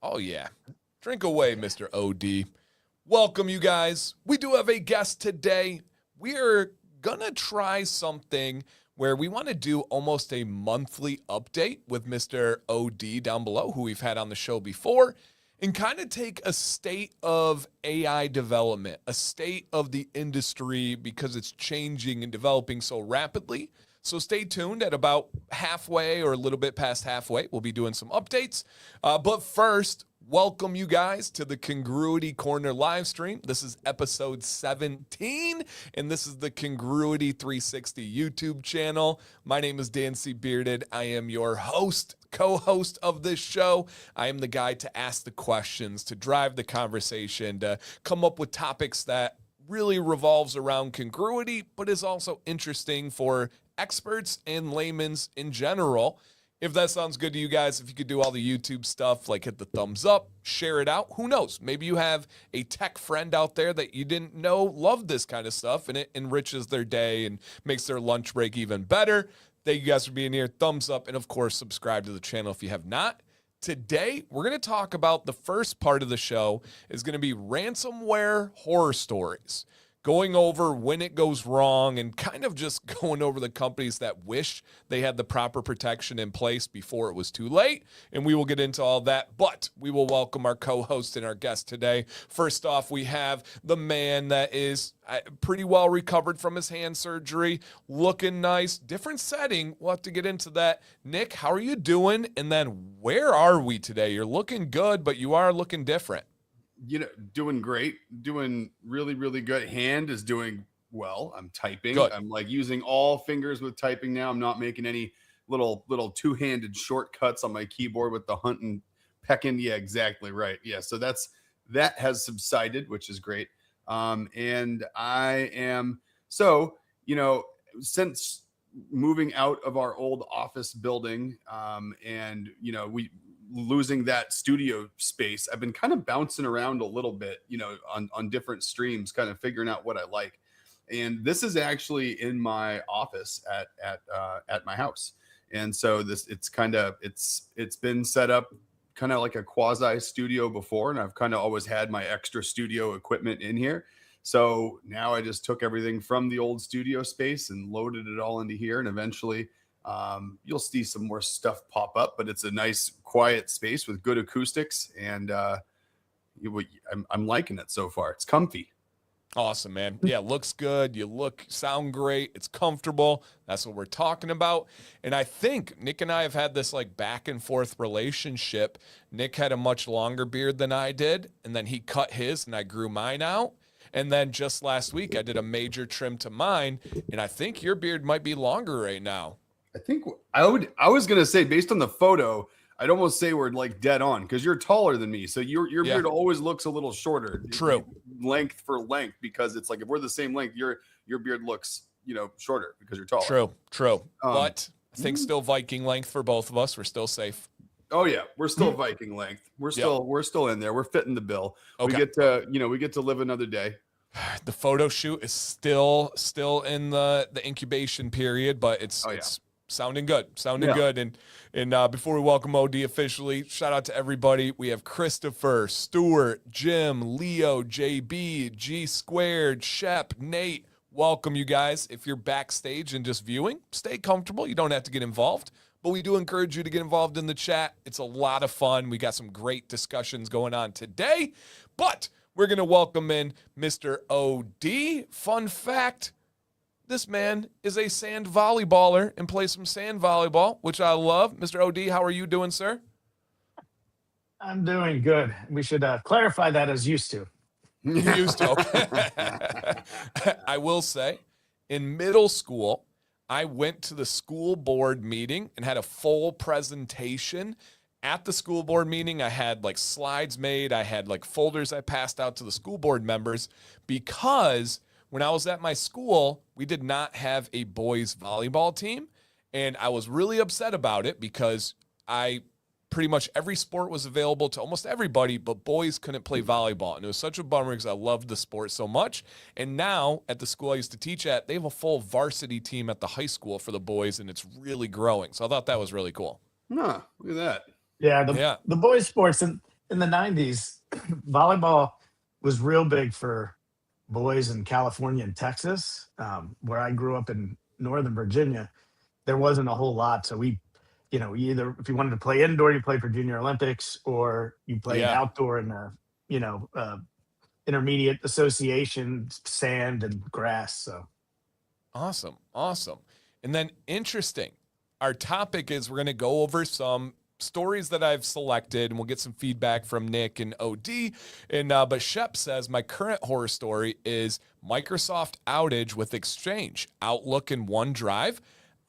Oh, yeah. Drink away, Mr. OD. Welcome, you guys. We do have a guest today. We are going to try something where we want to do almost a monthly update with Mr. OD down below, who we've had on the show before, and kind of take a state of AI development, a state of the industry because it's changing and developing so rapidly. So stay tuned at about halfway or a little bit past halfway. We'll be doing some updates. But first, welcome you guys to the Congruity Corner live stream. This is episode 17, and this is the Congruity 360 YouTube channel. My name is Dan C. Bearded. I am your host, co-host of this show. I am the guy to ask the questions, to drive the conversation, to come up with topics that really revolves around congruity, but is also interesting for experts and laymen's in general. If that sounds good to you guys, if you could do all the YouTube stuff, like hit the thumbs up, share it out. Who knows? Maybe you have a tech friend out there that you didn't know loved this kind of stuff, and it enriches their day and makes their lunch break even better. Thank you guys for being here. Thumbs up, and of course, subscribe to the channel if you have not. Today, we're going to talk about the first part of the show is going to be ransomware horror stories. Going over when it goes wrong and kind of just going over the companies that wish they had the proper protection in place before it was too late. And we will get into all that, but we will welcome our co-host and our guest today. First off, we have the man that is pretty well recovered from his hand surgery, looking nice, different setting. We'll have to get into that. Nick, how are you doing? And then where are we today? You're looking good, but you are looking different. Doing great, doing really, really good. Hand is doing well. I'm typing. Good. I'm like using all fingers with typing now. I'm not making any little two-handed shortcuts on my keyboard with the hunt and pecking. Yeah, exactly right. Yeah, so that has subsided, which is great. And I am since moving out of our old office building, and we losing that studio space, I've been kind of bouncing around a little bit, on different streams, kind of figuring out what I like. And this is actually in my office at my house. And so it's been set up kind of like a quasi studio before. And I've kind of always had my extra studio equipment in here. So now I just took everything from the old studio space and loaded it all into here. And eventually, you'll see some more stuff pop up, but it's a nice quiet space with good acoustics, and I'm liking it so far. It's comfy. Awesome, man. Yeah, looks good. Sound great. It's comfortable. That's what we're talking about. And I think Nick and I have had this like back and forth relationship. Nick had a much longer beard than I did, and then he cut his and I grew mine out. And then just last week I did a major trim to mine, and I think your beard might be longer right now. I think I was going to say, based on the photo, I'd almost say we're like dead on because you're taller than me. So your beard always looks a little shorter. True. Length for length, because it's like if we're the same length, your beard looks, shorter because you're taller. True. But I think still Viking length for both of us. We're still safe. Oh yeah, we're still Viking length. We're still in there. We're fitting the bill. Okay. We get to live another day. The photo shoot is still in the incubation period, but it's sounding good. And before we welcome OD officially, shout out to everybody. We have Christopher, Stuart, Jim, Leo, JB, G Squared, Shep, Nate. Welcome, you guys. If you're backstage and just viewing, stay comfortable. You don't have to get involved, but we do encourage you to get involved in the chat. It's a lot of fun. We got some great discussions going on today, but we're going to welcome in Mr. OD. Fun fact, this man is a sand volleyballer and plays some sand volleyball, which I love. Mr. OD, how are you doing, sir? I'm doing good. We should clarify that as used to. Used to, okay. I will say, in middle school, I went to the school board meeting and had a full presentation. At the school board meeting, I had like slides made. I had like folders I passed out to the school board members because when I was at my school, we did not have a boys volleyball team. And I was really upset about it because pretty much every sport was available to almost everybody, but boys couldn't play volleyball. And it was such a bummer because I loved the sport so much. And now at the school I used to teach at, they have a full varsity team at the high school for the boys, and it's really growing. So I thought that was really cool. Huh, look at that. Yeah, the boys sports, and in the 90s, volleyball was real big for boys in California and Texas. Where I grew up in Northern Virginia, there wasn't a whole lot. So you either, if you wanted to play indoor, you played for Junior Olympics, or you played Yeah. outdoor in a, intermediate association, sand and grass. So Awesome. Awesome. And then interesting. Our topic is we're going to go over some stories that I've selected, and we'll get some feedback from Nick and OD. And but Shep says my current horror story is Microsoft outage with Exchange, Outlook, and OneDrive.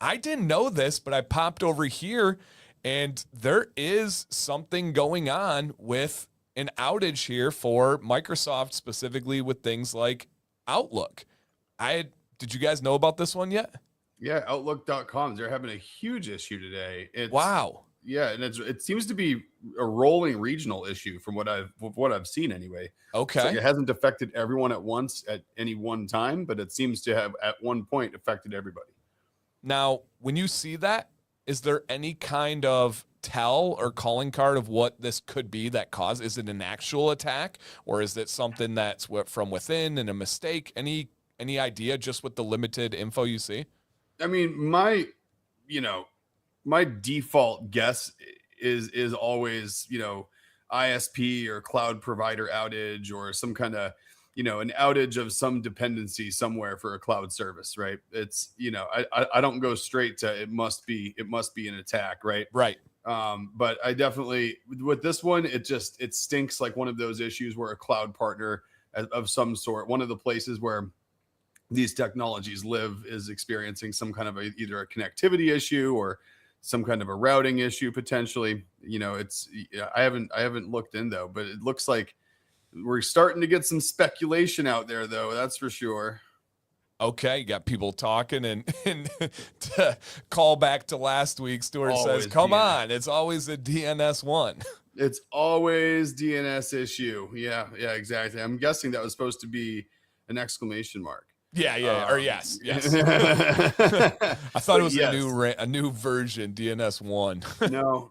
I didn't know this, but I popped over here, and there is something going on with an outage here for Microsoft, specifically with things like Outlook. Did you guys know about this one yet? Yeah, Outlook.com. They're having a huge issue today. Wow. Yeah, and it seems to be a rolling regional issue from what I've seen anyway. Okay. Like it hasn't affected everyone at once at any one time, but it seems to have at one point affected everybody. Now, when you see that, is there any kind of tell or calling card of what this could be that caused? Is it an actual attack, or is it something that's from within and a mistake? Any idea just with the limited info you see? I mean, my default guess is always, ISP or cloud provider outage or some kind of, an outage of some dependency somewhere for a cloud service, right? It's, I don't go straight to it must be an attack, right? Right. But I definitely, with this one, it stinks like one of those issues where a cloud partner of some sort, one of the places where these technologies live, is experiencing some kind of either a connectivity issue or some kind of a routing issue potentially. I haven't looked in though, but it looks like we're starting to get some speculation out there though. That's for sure. Okay, you got people talking, and to call back to last week, Stuart Always says, "Come DNS. on, it's always a DNS one." It's always DNS issue. Yeah, exactly. I'm guessing that was supposed to be an exclamation mark. Yeah, or yes. I thought it was yes. a new version, DNS one. No,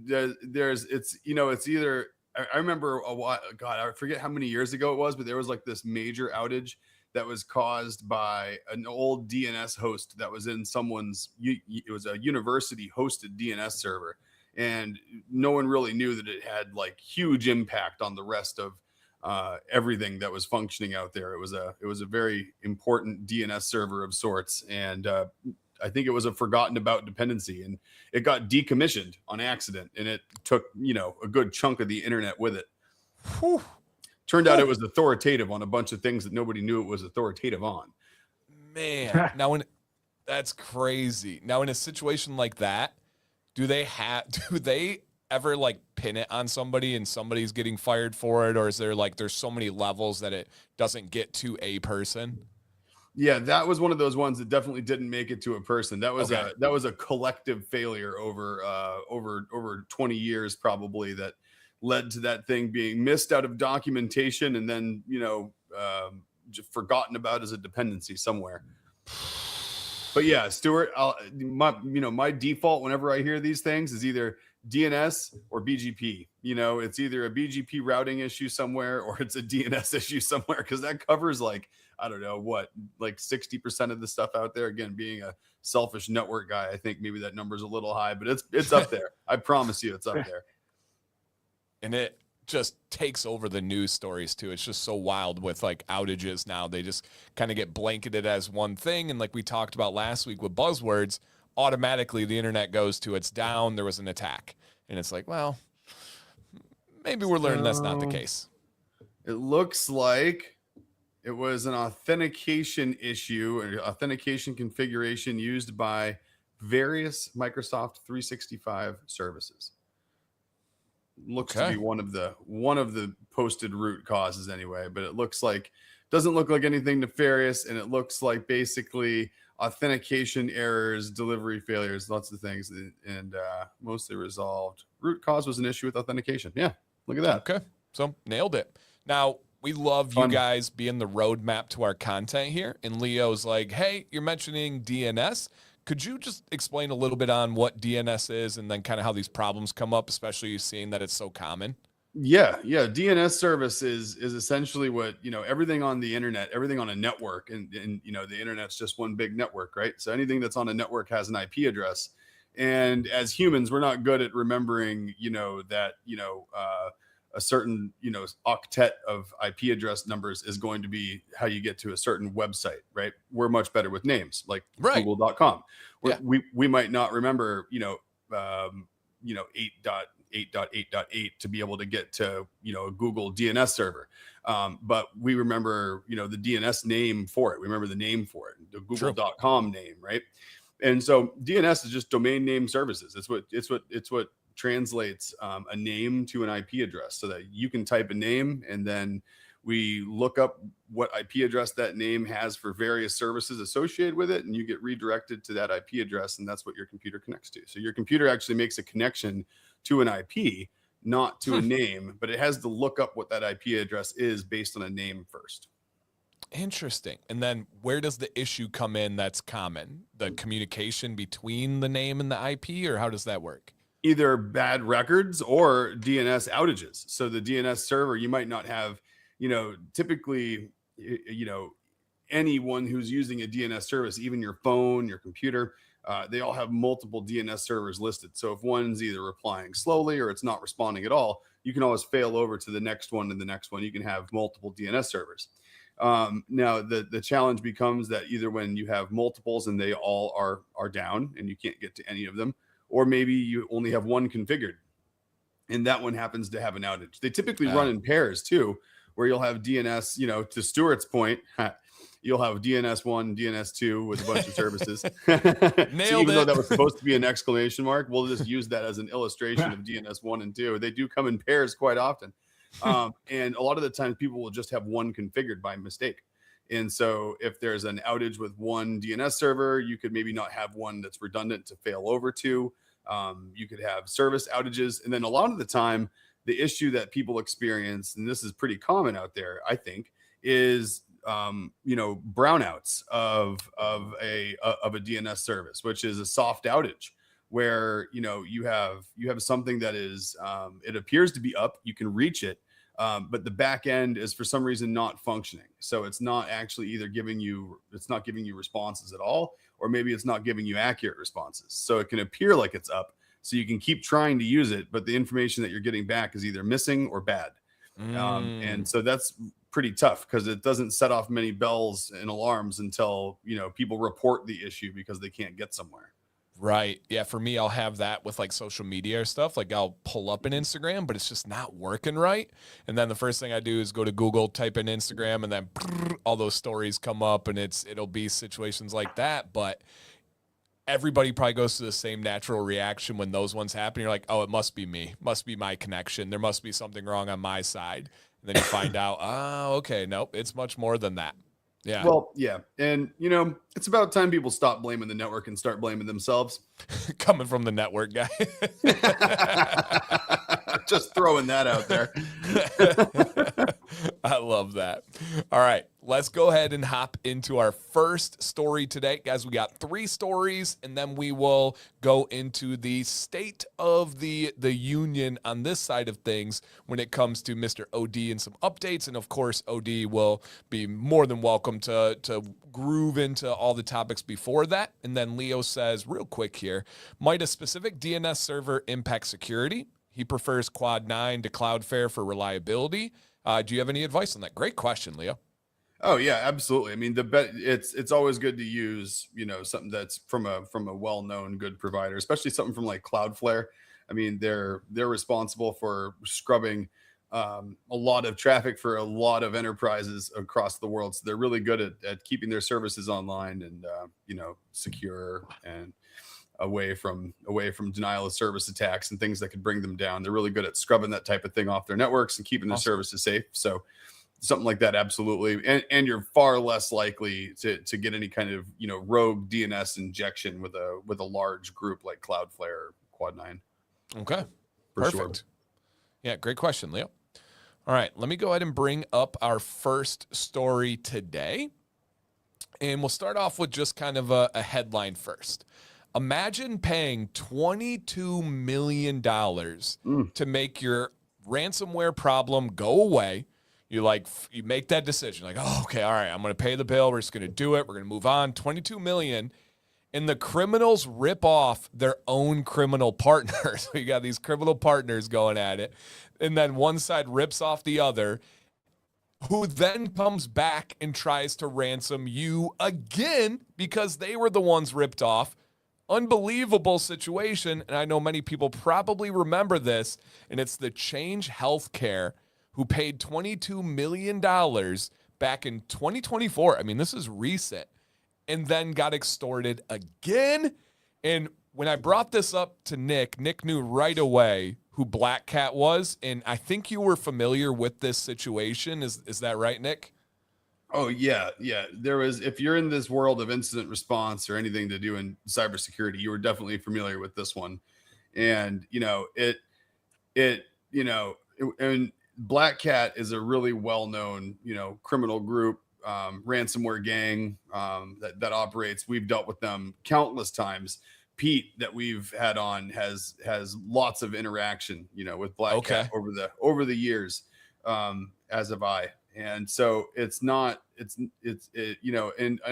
it's either, I remember a while, God, I forget how many years ago it was, but there was like this major outage that was caused by an old DNS host that was in it was a university hosted DNS server. And no one really knew that it had like huge impact on the rest of everything that was functioning out there. It was a very important DNS server of sorts, and I think it was a forgotten about dependency, and it got decommissioned on accident, and it took a good chunk of the internet with it. Whew. Turned out it was authoritative on a bunch of things that nobody knew it was authoritative on. Man, that's crazy. Now, in a situation like that, do they ever like pin it on somebody and somebody's getting fired for it, or is there there's so many levels that it doesn't get to a person? Yeah, that was one of those ones that definitely didn't make it to a person. That was Okay. a collective failure over 20 years probably, that led to that thing being missed out of documentation and then just forgotten about as a dependency somewhere. But yeah, Stuart, my default whenever I hear these things is either DNS or BGP. It's either a BGP routing issue somewhere or it's a DNS issue somewhere, because that covers I don't know what, 60% of the stuff out there. Again, being a selfish network guy, I think maybe that number's a little high, but it's up there. I promise you, it's up there. And it just takes over the news stories too. It's just so wild with outages now. They just kind of get blanketed as one thing. And like we talked about last week with buzzwords, automatically the internet goes to it's down, there was an attack. And it's like, well, maybe we're learning that's not the case. It looks like it was an authentication issue or authentication configuration used by various Microsoft 365 services. Looks to be one of the posted root causes anyway, but it doesn't look like anything nefarious, and it looks like basically authentication errors, delivery failures, lots of things, and mostly resolved. Root cause was an issue with authentication. Yeah, look at that. Okay, so nailed it. Now, we love you guys being the roadmap to our content here, and Leo's like, hey, you're mentioning DNS. Could you just explain a little bit on what DNS is and then kind of how these problems come up, especially seeing that it's so common? Yeah. DNS service is essentially what, everything on the internet, everything on a network, and the internet's just one big network, right? So anything that's on a network has an IP address. And as humans, we're not good at remembering, that, a certain, octet of IP address numbers is going to be how you get to a certain website, right? We're much better with names like Right. google.com. Yeah. We might not remember, 8.8.8.8 to be able to get to, a Google DNS server. But we remember, the DNS name for it. We remember the name for it, the google.com name, right? And so DNS is just domain name services. It's what translates a name to an IP address, so that you can type a name and then we look up what IP address that name has for various services associated with it, and you get redirected to that IP address, and that's what your computer connects to. So your computer actually makes a connection to an IP, not to a name, but it has to look up what that IP address is based on a name first. Interesting. And then where does the issue come in that's common? The communication between the name and the IP, or how does that work? Either bad records or DNS outages. So the DNS server, you might not have, typically, anyone who's using a DNS service, even your phone, your computer, they all have multiple DNS servers listed. So if one's either replying slowly or it's not responding at all, you can always fail over to the next one and the next one. You can have multiple DNS servers. Now the challenge becomes that either when you have multiples and they all are down and you can't get to any of them, or maybe you only have one configured and that one happens to have an outage. They typically run in pairs too, where you'll have DNS, to Stuart's point, you'll have DNS1, DNS2 with a bunch of services. So even though that was supposed to be an exclamation mark, we'll just use that as an illustration of DNS1 and 2. They do come in pairs quite often. And a lot of the times people will just have one configured by mistake. And so if there's an outage with one DNS server, you could maybe not have one that's redundant to fail over to. You could have service outages. And then a lot of the time, the issue that people experience, and this is pretty common out there, I think, is brownouts of a DNS service, which is a soft outage, where you have something that is it appears to be up, you can reach it, but the back end is for some reason not functioning. So it's not actually either giving you responses at all, or maybe it's not giving you accurate responses. So it can appear like it's up, so you can keep trying to use it, but the information that you're getting back is either missing or bad. And so that's pretty tough, because it doesn't set off many bells and alarms until people report the issue because they can't get somewhere. Right. Yeah. For me, I'll have that with like social media or stuff. Like I'll pull up an Instagram, but it's just not working right. And then the first thing I do is go to Google, type in Instagram, and then all those stories come up, and it'll be situations like that. But everybody probably goes to the same natural reaction when those ones happen. You're like, oh, it must be me. Must be my connection. There must be something wrong on my side. And then you find out, oh, okay, nope, it's much more than that. Yeah. Well, yeah. And, it's about time people stop blaming the network and start blaming themselves. Coming from the network guy. Just throwing that out there. I love that. All right, let's go ahead and hop into our first story today. Guys, we got 3 stories, and then we will go into the state of the union on this side of things when it comes to Mr. OD and some updates. And of course, OD will be more than welcome to groove into all the topics before that. And then Leo says, real quick here, might a specific DNS server impact security? He prefers Quad 9 to Cloudflare for reliability. Do you have any advice on that? Great question, Leo. Oh yeah, absolutely. I mean, it's always good to use, something that's from a well-known good provider, especially something from like Cloudflare. I mean, they're responsible for scrubbing a lot of traffic for a lot of enterprises across the world. So they're really good at keeping their services online and secure and away from denial of service attacks and things that could bring them down. They're really good at scrubbing that type of thing off their networks and keeping their services safe. So something like that, absolutely. And you're far less likely to get any kind of rogue DNS injection with a large group like Cloudflare or Quad 9. Okay, perfect. Sure. Yeah, great question, Leo. All right, let me go ahead and bring up our first story today, and we'll start off with just kind of a headline first. Imagine paying $22 million to make your ransomware problem go away. You make that decision like, oh, okay, all right, I'm going to pay the bill. We're just going to do it. We're going to move on. 22 million. And the criminals rip off their own criminal partners. So you got these criminal partners going at it. And then one side rips off the other, who then comes back and tries to ransom you again because they were the ones ripped off. Unbelievable situation. And I know many people probably remember this, and it's the Change Healthcare, who paid $22 million back in 2024. I mean, this is recent, and then got extorted again. And when I brought this up to Nick knew right away who Black Cat was, and I think you were familiar with this situation. Is that right, Nick? Oh yeah. There was, if you're in this world of incident response or anything to do in cybersecurity, you were definitely familiar with this one. And and Black Cat is a really well-known, criminal group, ransomware gang that operates. We've dealt with them countless times. Pete that we've had on has lots of interaction, with Black Cat over the years, as have I. And so and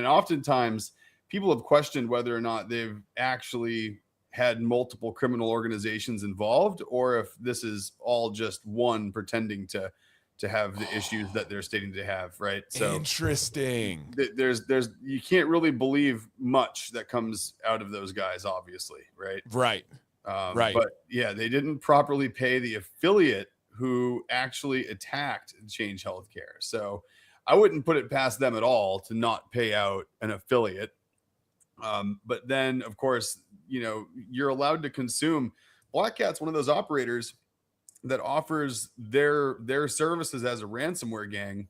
oftentimes people have questioned whether or not they've actually had multiple criminal organizations involved, or if this is all just one pretending to have the issues that they're stating to have, right? So interesting. There's you can't really believe much that comes out of those guys, obviously, right? Right. Right. But yeah, they didn't properly pay the affiliate who actually attacked Change Healthcare. So I wouldn't put it past them at all to not pay out an affiliate. But then, of course, you're allowed to consume. Black Cat's one of those operators that offers their services as a ransomware gang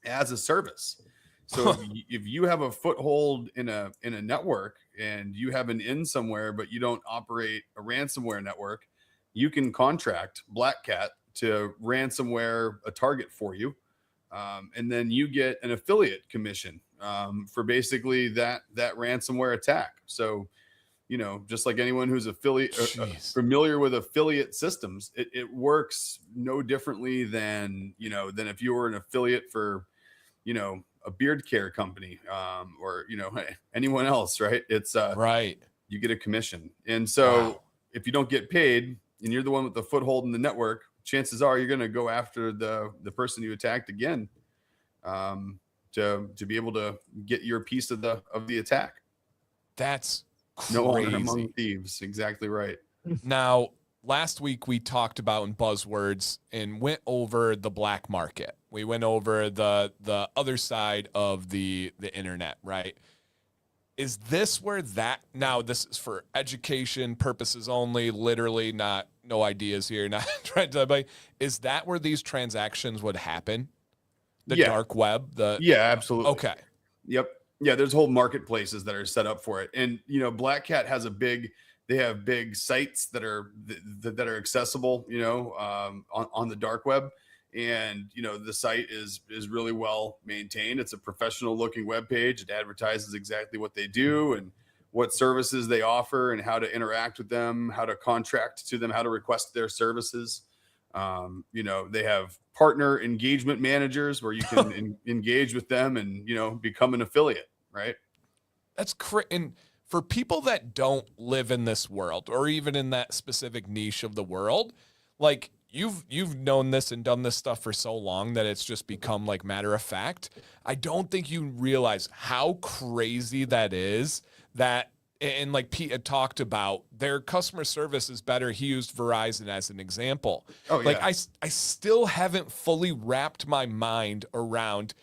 as a service. So if you have a foothold in a network and you have an in somewhere, but you don't operate a ransomware network, you can contract Black Cat to ransomware a target for you. And then you get an affiliate commission for basically that ransomware attack. So, just like anyone who's familiar with affiliate systems, it works no differently than if you were an affiliate for, a beard care company, or, anyone else, right? It's right. You get a commission. And so if you don't get paid and you're the one with the foothold in the network, chances are you're going to go after the person you attacked again, to be able to get your piece of the attack. That's crazy. No honor among thieves. Exactly right. Now, last week we talked about in buzzwords and went over the black market. We went over the other side of the internet, right? Is this where now this is for education purposes only, literally no ideas here, not trying to, is that where these transactions would happen? The dark web? Absolutely. Okay. Yep. Yeah, there's whole marketplaces that are set up for it. And, Black Cat has they have big sites that are accessible, on the dark web. And, the site is really well maintained. It's a professional looking web page. It advertises exactly what they do and what services they offer and how to interact with them, how to contract to them, how to request their services. They have partner engagement managers where you can engage with them and, become an affiliate, right? That's and for people that don't live in this world or even in that specific niche of the world, like you've known this and done this stuff for so long that it's just become like matter of fact. I don't think you realize how crazy that is, that, and like Pete had talked about, their customer service is better. He used Verizon as an example. Oh, yeah. Like I still haven't fully wrapped my mind around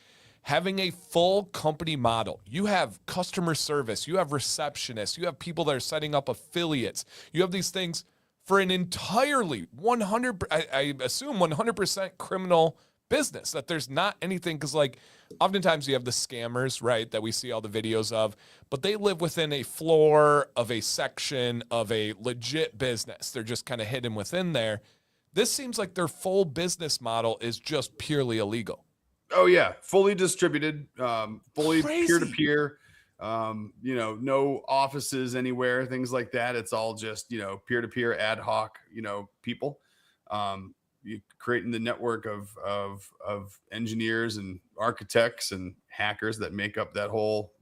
having a full company model. You have customer service, you have receptionists, you have people that are setting up affiliates. You have these things for an entirely I assume 100% criminal business, that there's not anything, because like oftentimes you have the scammers, right, that we see all the videos of, but they live within a floor of a section of a legit business. They're just kind of hidden within there. This seems like their full business model is just purely illegal. Oh yeah, fully distributed, fully Crazy. peer-to-peer, no offices anywhere, things like that. It's all just, peer-to-peer ad hoc, people. creating the network of engineers and architects and hackers that make up that whole,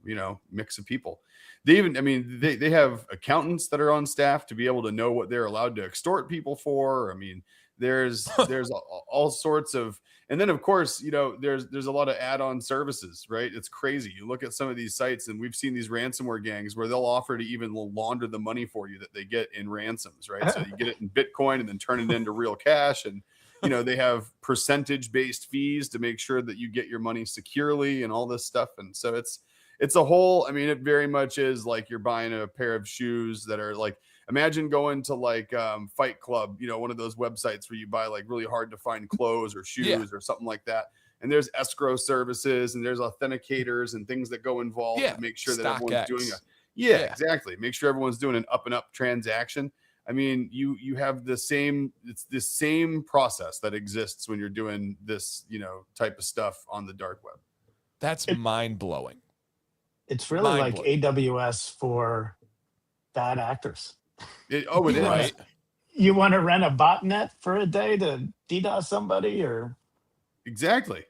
mix of people. They even, I mean, they have accountants that are on staff to be able to know what they're allowed to extort people for. I mean, there's all sorts of, and then of course, there's a lot of add-on services, right? It's crazy. You look at some of these sites, and we've seen these ransomware gangs where they'll offer to even launder the money for you that they get in ransoms, right? So you get it in Bitcoin and then turn it into real cash, and they have percentage-based fees to make sure that you get your money securely and all this stuff. And so it's a whole, I mean, it very much is like you're buying a pair of shoes that are like, imagine going to like Fight Club, one of those websites where you buy like really hard to find clothes or shoes or something like that. And there's escrow services and there's authenticators and things that go involved to make sure that everyone's doing exactly. Make sure everyone's doing an up and up transaction. I mean, you have it's the same process that exists when you're doing this, type of stuff on the dark web. That's mind blowing. It's really like AWS for bad actors. It is. Right. You want to rent a botnet for a day to DDoS somebody, or exactly.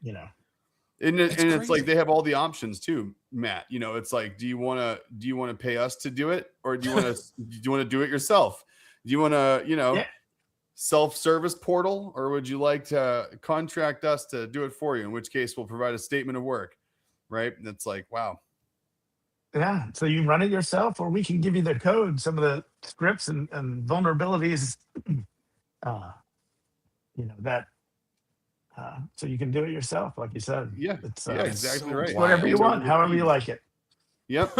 And it's like they have all the options too, Matt. It's like, do you want to pay us to do it, or do you want to do it yourself? Do you want to self-service portal, or would you like to contract us to do it for you? In which case, we'll provide a statement of work, right? And it's like, wow. Yeah, so you run it yourself, or we can give you the code, some of the scripts and vulnerabilities, that, so you can do it yourself, like you said. Yeah, it's exactly right. Whatever you want, however you like it. Yep.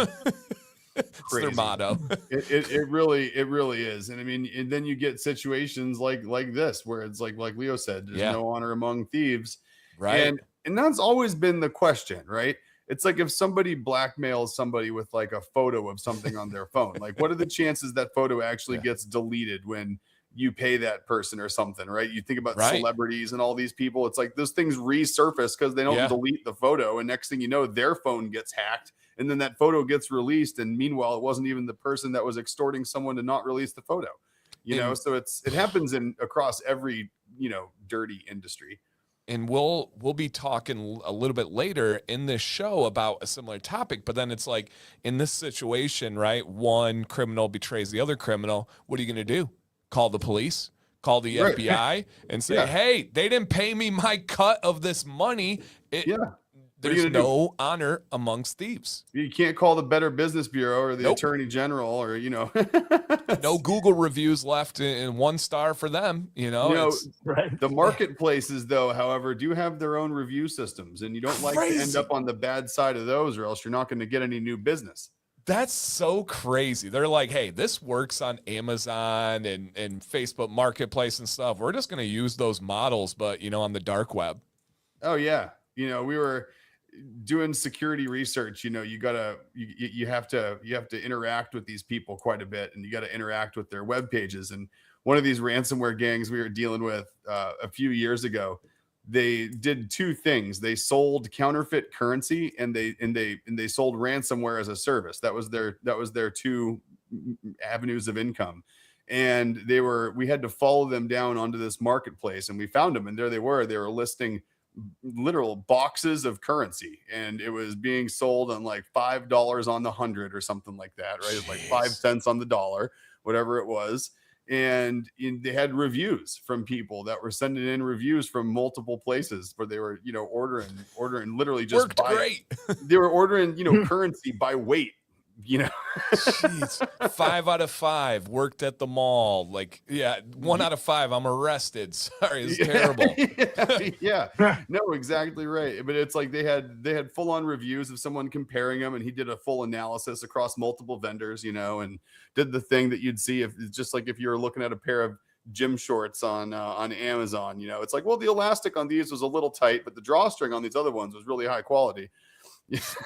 It's their motto. It really is. And I mean, and then you get situations like this, where it's like Leo said, there's no honor among thieves. Right. And that's always been the question, right? It's like if somebody blackmails somebody with like a photo of something on their phone, like what are the chances that photo actually gets deleted when you pay that person or something, right? You think about celebrities and all these people. It's like those things resurface because they don't delete the photo. And next thing you know, their phone gets hacked. And then that photo gets released. And meanwhile, it wasn't even the person that was extorting someone to not release the photo. So it happens across every, dirty industry. And we'll be talking a little bit later in this show about a similar topic, but then it's like in this situation, right? One criminal betrays the other criminal. What are you going to do? Call the police, call the FBI and say, hey, they didn't pay me my cut of this money. There's no honor amongst thieves. You can't call the Better Business Bureau or the Attorney General or, no Google reviews left in 1 star for them. The marketplaces, though, however, do have their own review systems, and you don't like to end up on the bad side of those, or else you're not going to get any new business. That's so crazy. They're like, hey, this works on Amazon and Facebook Marketplace and stuff. We're just going to use those models, but, on the dark web. Oh, yeah. We were doing security research. You have to interact with these people quite a bit, and you got to interact with their web pages. And one of these ransomware gangs we were dealing with a few years ago, they did 2 things. They sold counterfeit currency, and they sold ransomware as a service. That was their 2 avenues of income. And we had to follow them down onto this marketplace, and we found them, and there they were listing literal boxes of currency, and it was being sold on like $5 on the 100 or something like that, right? It's like 5 cents on the dollar, whatever it was. And they had reviews from people that were sending in reviews from multiple places where they were, ordering literally just great. They were ordering, currency by weight. Jeez. 5 out of 5 worked at the mall. 1 out of 5 I'm arrested. Sorry, it's terrible. No, exactly right. But it's like they had full on reviews of someone comparing them, and he did a full analysis across multiple vendors, and did the thing that you'd see if you were looking at a pair of gym shorts on Amazon. It's like, well, the elastic on these was a little tight, but the drawstring on these other ones was really high quality.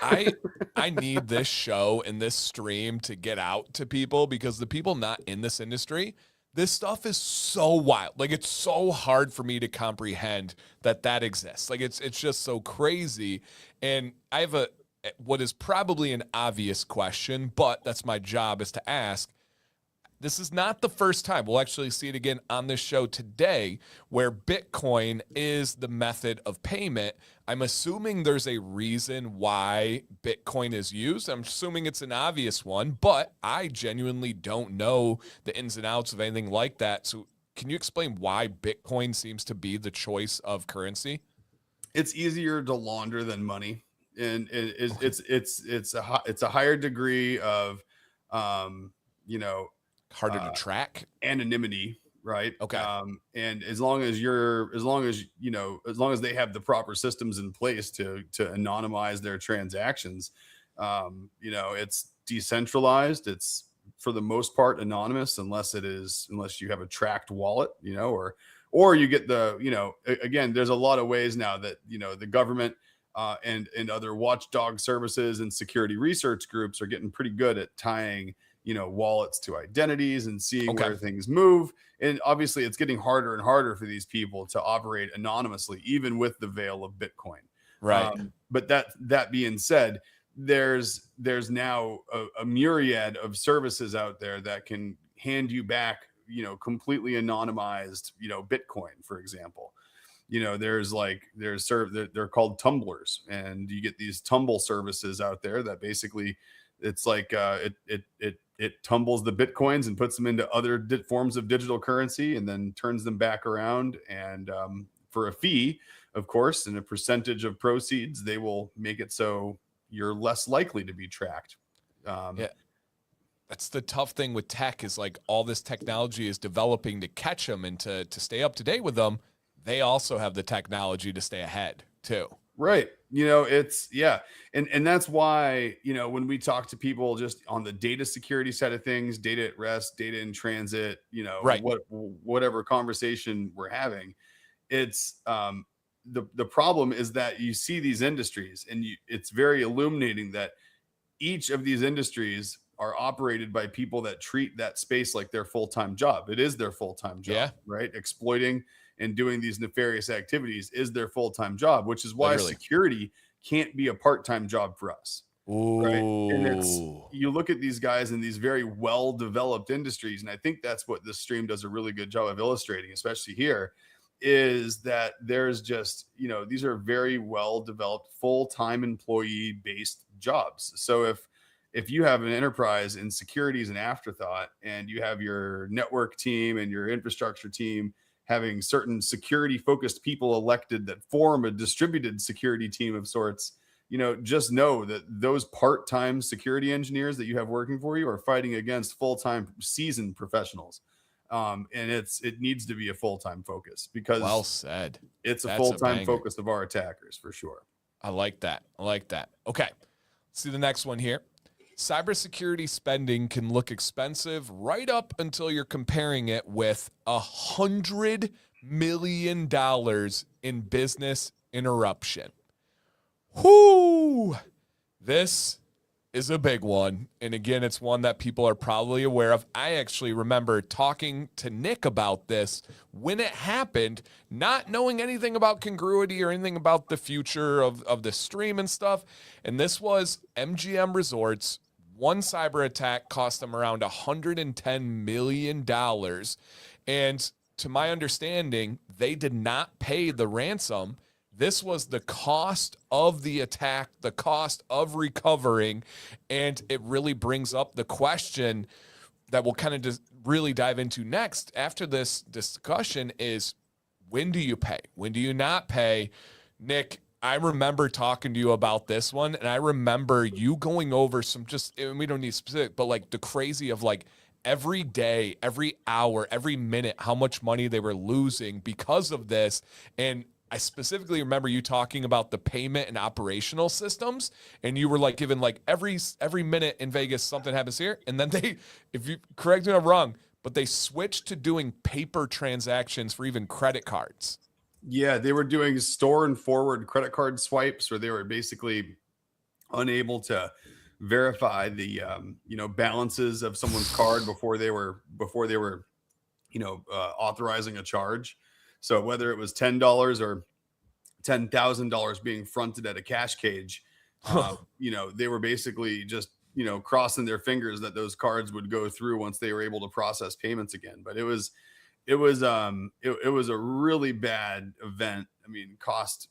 I need this show and this stream to get out to people, because the people not in this industry, this stuff is so wild. It's so hard for me to comprehend that exists. It's just so crazy. And I have what is probably an obvious question, but that's my job, is to ask, this is not the first time. We'll actually see it again on this show today, where Bitcoin is the method of payment. I'm assuming there's a reason why Bitcoin is used. I'm assuming it's an obvious one, but I genuinely don't know the ins and outs of anything like that. So can you explain why Bitcoin seems to be the choice of currency? It's easier to launder than money, and it's a higher degree of, you know, Harder to track. anonymity, right? Okay. And as long as they have the proper systems in place to anonymize their transactions, it's decentralized. It's for the most part anonymous, unless you have a tracked wallet, or you get again, there's a lot of ways now that the government and other watchdog services and security research groups are getting pretty good at tying wallets to identities and seeing where things move. And obviously it's getting harder and harder for these people to operate anonymously, even with the veil of Bitcoin. Right. But that being said, there's now a myriad of services out there that can hand you back, completely anonymized, Bitcoin, for example. They're called tumblers, and you get these tumble services out there that basically it's like it tumbles the Bitcoins and puts them into other forms of digital currency and then turns them back around. And for a fee, of course, and a percentage of proceeds, they will make it so you're less likely to be tracked. Yeah. That's the tough thing with tech, is like all this technology is developing to catch them and to stay up to date with them. They also have the technology to stay ahead too. Right. And that's why, when we talk to people just on the data security side of things, data at rest, data in transit, Right. Whatever conversation we're having, it's the problem is that you see these industries, and it's very illuminating that each of these industries are operated by people that treat that space like their full-time job. It is their full-time job, Yeah. right? Exploiting and doing these nefarious activities is their full-time job, which is why Literally. security can't be a part-time job for us. Ooh. Right. And you look at these guys in these very well-developed industries, and I think that's what this stream does a really good job of illustrating, especially here, is that there's just, these are very well-developed full-time employee-based jobs. So if you have an enterprise and security is an afterthought, and you have your network team and your infrastructure team having certain security focused people elected that form a distributed security team of sorts, just know that those part-time security engineers that you have working for you are fighting against full-time seasoned professionals. And it needs to be a full-time focus, because well said. It's That's a full-time banger. focus of our attackers, for sure. I like that. Okay. Let's see the next one here. Cybersecurity spending can look expensive right up until you're comparing it with $100 million in business interruption. Whoo! This is a big one. And again, it's one that people are probably aware of. I actually remember talking to Nick about this when it happened, not knowing anything about Congruity or anything about the future of the stream and stuff. And this was MGM Resorts. One cyber attack cost them around $110 million. And to my understanding, they did not pay the ransom. This was the cost of the attack, the cost of recovering. And it really brings up the question that we'll kind of just really dive into next after this discussion is, when do you pay? When do you not pay? Nick, I remember talking to you about this one, and I remember you going over some and we don't need specific, but like the crazy of like every day, every hour, every minute, how much money they were losing because of this. And I specifically remember you talking about the payment and operational systems, and you were like given like every minute in Vegas something happens here, and then they, if you correct me if I'm wrong, but they switched to doing paper transactions for even credit cards. Yeah, they were doing store and forward credit card swipes, where they were basically unable to verify the balances of someone's card before they were authorizing a charge. So whether it was $10 or $10,000 being fronted at a cash cage, they were basically just crossing their fingers that those cards would go through once they were able to process payments again. But it was a really bad event. I mean, cost,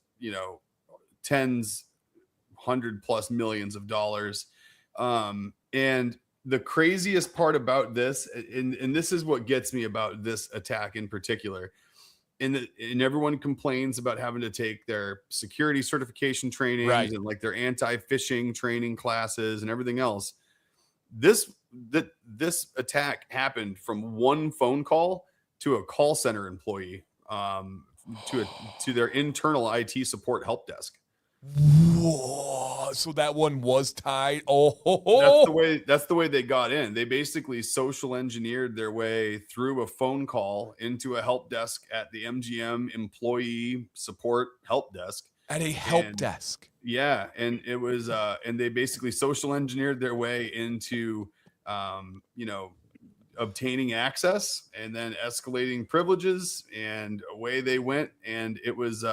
tens, 100+ millions of dollars. And the craziest part about this, and this is what gets me about this attack in particular, and everyone complains about having to take their security certification trainings Right. and like their anti-phishing training classes and everything else. This attack happened from one phone call to a call center employee, to their internal IT support help desk. Whoa, so that one was tied. Oh, That's the way they got in. They basically social engineered their way through a phone call into a help desk at the MGM employee support help desk. at a help desk. Yeah, and it was and they basically social engineered their way into obtaining access and then escalating privileges, and away they went. And it was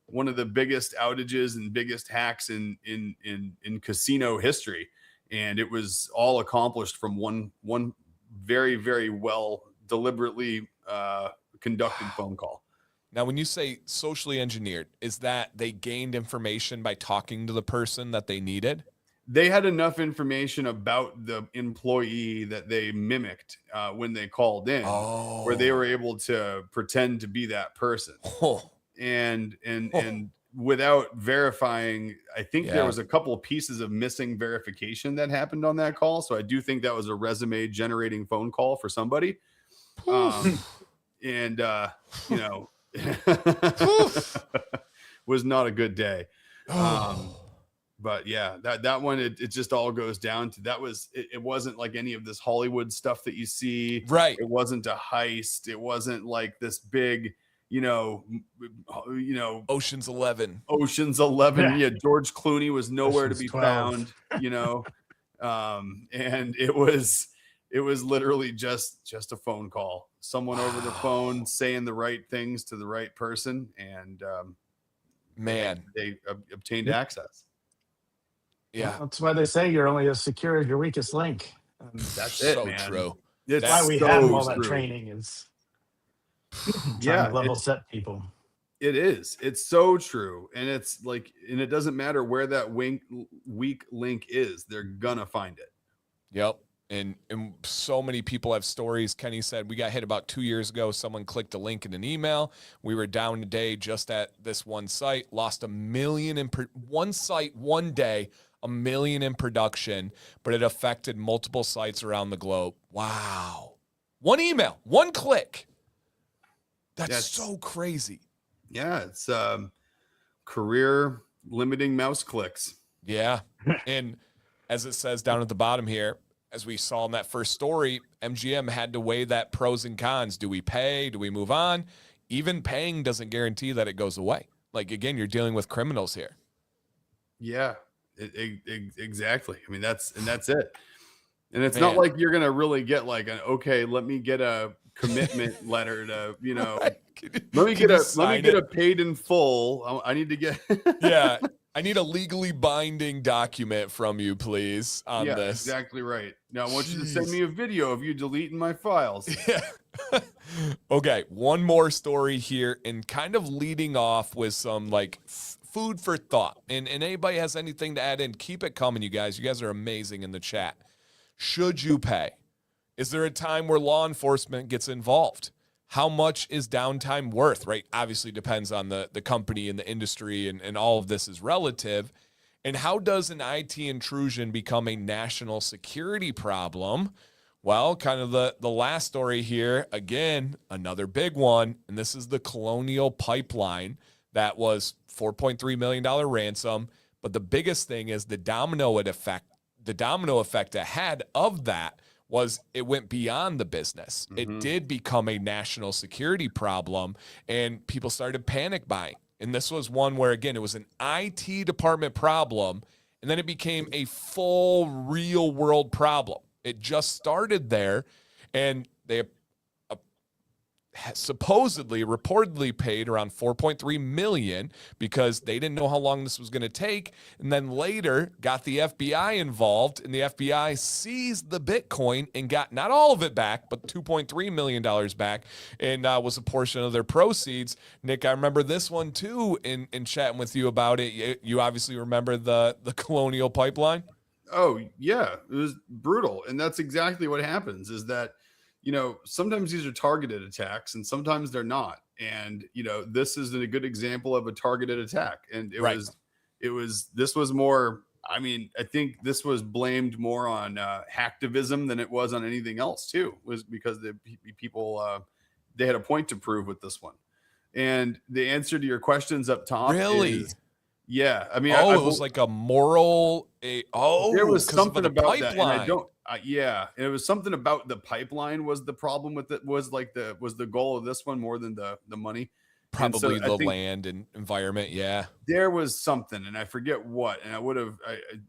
one of the biggest outages and biggest hacks in casino history. And it was all accomplished from one very, very well deliberately conducted phone call. Now, when you say socially engineered, is that they gained information by talking to the person that they needed? They had enough information about the employee that they mimicked when they called in, where they were able to pretend to be that person. And without verifying, I think there was a couple of pieces of missing verification that happened on that call. So I do think that was a resume generating phone call for somebody. Was not a good day. But yeah, that one, it just all goes down to it wasn't like any of this Hollywood stuff that you see. Right. It wasn't a heist. It wasn't like this big, Ocean's 11. Yeah. George Clooney was nowhere Ocean's to be 12. found, and it was literally just a phone call, someone over the phone saying the right things to the right person. And man, they obtained access. Yeah. That's why they say you're only as secure as your weakest link. That's it, so man. true. It's That's why we so have all that true. training is Yeah, to level set people. It is. It's so true. And it's like, and it doesn't matter where that weak link is, they're gonna find it. Yep. And so many people have stories. Kenny said, we got hit about 2 years ago. Someone clicked a link in an email. We were down today just at this one site, lost $1 million in one site one day, $1 million in production, but it affected multiple sites around the globe. Wow. One email, one click. That's so crazy. Yeah, it's career limiting mouse clicks. Yeah. And as it says down at the bottom here, as we saw in that first story, MGM had to weigh that pros and cons. Do we pay? Do we move on? Even paying doesn't guarantee that it goes away. Like, again, you're dealing with criminals here. Yeah, exactly. I mean, that's it. And it's not like you're going to really get like okay, let me get a commitment letter to, let me get a paid in full. I need to get. Yeah. I need a legally binding document from you, please, on this. Exactly right. Now, I want you to send me a video of you deleting my files. Yeah. Okay, one more story here, and kind of leading off with some, like, food for thought. And anybody has anything to add in, keep it coming, you guys. You guys are amazing in the chat. Should you pay? Is there a time where law enforcement gets involved? How much is downtime worth, right? Obviously depends on the company and the industry, and all of this is relative. And how does an IT intrusion become a national security problem? Well, kind of the last story here, again, another big one, and this is the Colonial Pipeline. That was $4.3 million ransom. But the biggest thing is the domino effect ahead of that was it went beyond the business. Mm-hmm. It did become a national security problem, and people started panic buying. And this was one where, again, it was an IT department problem, and then it became a full real world problem. It just started there, and they supposedly reportedly paid around 4.3 million because they didn't know how long this was going to take, and then later got the FBI involved, and the FBI seized the Bitcoin and got not all of it back but 2.3 million dollars back, and was a portion of their proceeds. Nick, I remember this one too in chatting with you about it. You obviously remember the Colonial Pipeline. Oh yeah, it was brutal, and that's exactly what happens. Is that sometimes these are targeted attacks, and sometimes they're not. And this is a good example of a targeted attack. And this was more. I mean, I think this was blamed more on hacktivism than it was on anything else. Too was because the people they had a point to prove with this one. And the answer to your questions up top is yeah. I mean, it was like a moral. There was something about pipeline. that, and I don't. Yeah, and it was something about the pipeline was the problem with it. Was the goal of this one more than the money? Probably the land and environment. Yeah, there was something, and I forget what. And I would have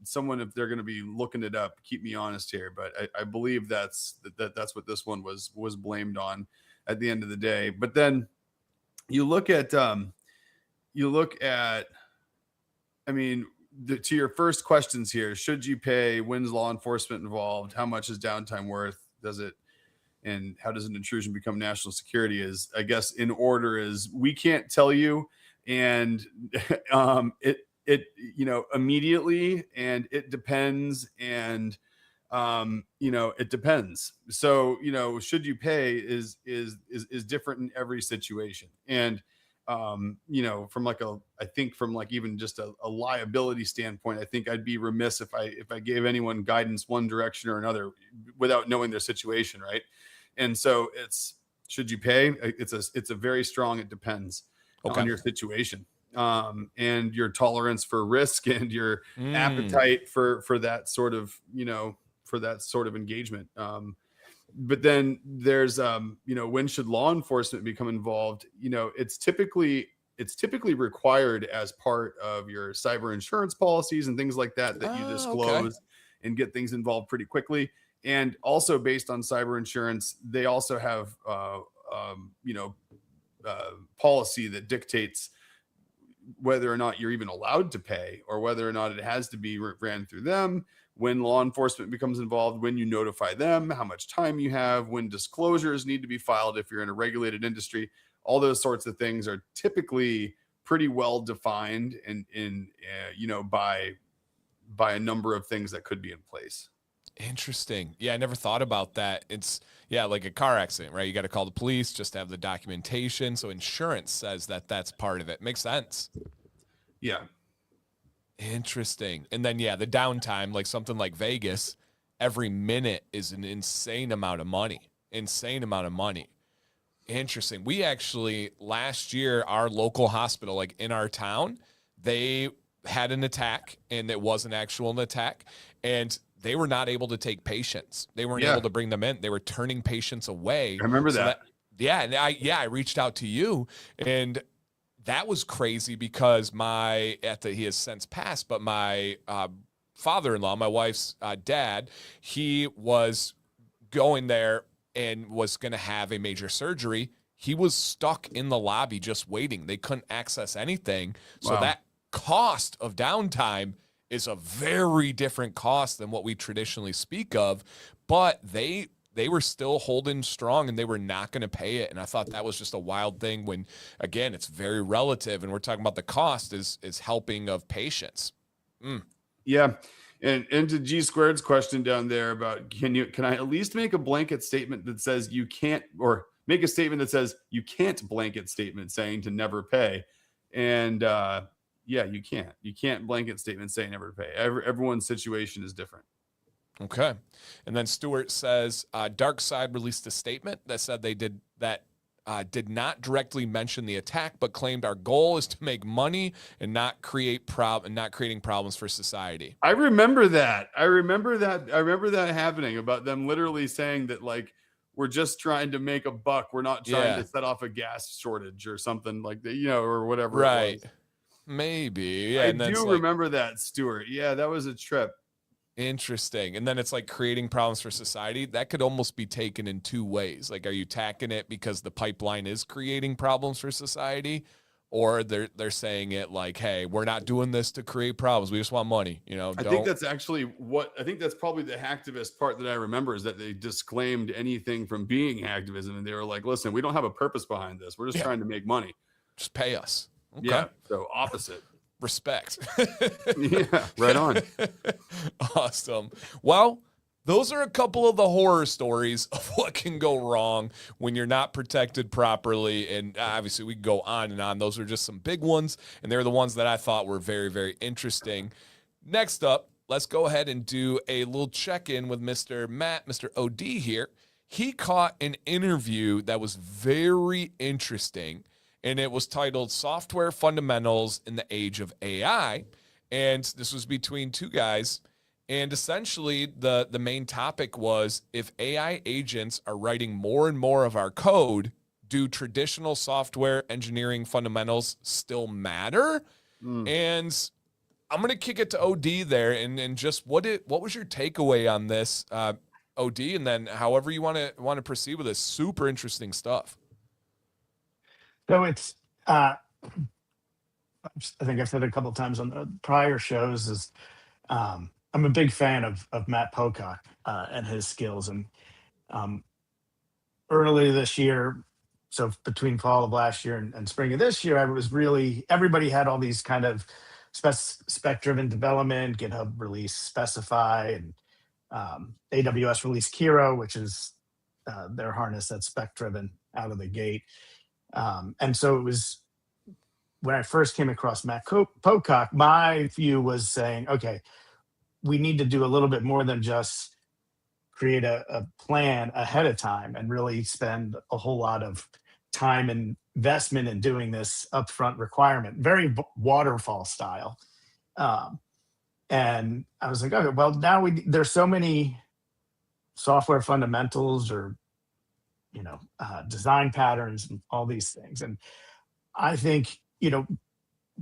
someone, if they're going to be looking it up, keep me honest here. But I believe that's what this one was blamed on at the end of the day. But then you look at. I mean, to your first questions here, should you pay? When's law enforcement involved? How much is downtime worth? And how does an intrusion become national security? Is, I guess, in order is we can't tell you, and it immediately, and it depends, and it depends. So should you pay is different in every situation. And from even just a liability standpoint, I think I'd be remiss if I gave anyone guidance one direction or another without knowing their situation, right? And so should you pay? It's a very strong, it depends on your situation, and your tolerance for risk and your appetite for that sort of engagement. But then there's when should law enforcement become involved? It's typically required as part of your cyber insurance policies and things like that you disclose and get things involved pretty quickly. And also based on cyber insurance, they also have policy that dictates whether or not you're even allowed to pay, or whether or not it has to be ran through them, when law enforcement becomes involved, when you notify them, how much time you have, when disclosures need to be filed if you're in a regulated industry. All those sorts of things are typically pretty well defined and by a number of things that could be in place. Interesting. Yeah, I never thought about that. It's like a car accident, right? You got to call the police just to have the documentation. So insurance says that that's part of it. Makes sense. Yeah. Interesting. And then, the downtime, like something like Vegas, every minute is an insane amount of money. Interesting. We actually, last year, our local hospital, like in our town, they had an attack, and it was an actual attack. And they were not able to take patients. They weren't able to bring them in. They were turning patients away. I remember that. I reached out to you, and that was crazy because he has since passed, but my father-in-law, my wife's dad, he was going there and was going to have a major surgery. He was stuck in the lobby just waiting. They couldn't access anything. So that cost of downtime is a very different cost than what we traditionally speak of, but they were still holding strong, and they were not going to pay it. And I thought that was just a wild thing when, again, it's very relative, and we're talking about the cost is helping of patients. Yeah. And to G Squared's question down there about, can I at least make a blanket statement that says you can't, or make a statement that says you can't blanket statement saying to never pay. And, you can't blanket statement saying never pay. Everyone's situation is different. Okay. And then Stuart says, DarkSide released a statement that said they did not directly mention the attack, but claimed our goal is to make money and not creating problems for society. I remember that. I remember that happening, about them literally saying that, like, we're just trying to make a buck. We're not trying to set off a gas shortage or something like that, or whatever. Right. It was. Maybe. Yeah, I do remember that, Stuart. Yeah, that was a trip. Interesting. And then it's like creating problems for society. That could almost be taken in two ways. Like, are you attacking it because the pipeline is creating problems for society? Or they're saying it like, hey, we're not doing this to create problems. We just want money. You know, I think that's actually I think that's probably the hacktivist part that I remember, is that they disclaimed anything from being hacktivism. And they were like, listen, we don't have a purpose behind this. We're just trying to make money. Just pay us. Okay. Yeah. So opposite. Respect. Yeah, right on. Awesome. Well, those are a couple of the horror stories of what can go wrong when you're not protected properly. And obviously we can go on and on. Those are just some big ones, and they're the ones that I thought were very, very interesting. Next up, let's go ahead and do a little check-in with Mr. Matt, Mr. OD here. He caught an interview that was very interesting, and it was titled Software Fundamentals in the Age of AI. And this was between two guys. And essentially, the main topic was, if AI agents are writing more and more of our code, do traditional software engineering fundamentals still matter? And I'm going to kick it to OD there. And just what was your takeaway on this, OD? And then however you want to proceed with this, super interesting stuff. So it's, I think I've said it a couple of times on the prior shows, is I'm a big fan of Matt Pocock and his skills. And early this year, so between fall of last year and spring of this year, everybody had all these kind of spec-driven development, GitHub release Specify, and AWS release Kiro, which is their harness that's spec-driven out of the gate. And so it was, when I first came across Matt Pocock, my view was saying, okay, we need to do a little bit more than just create a plan ahead of time and really spend a whole lot of time and investment in doing this upfront requirement, very waterfall style. And I was like, okay, well, now there's so many software fundamentals, or design patterns and all these things. And I think,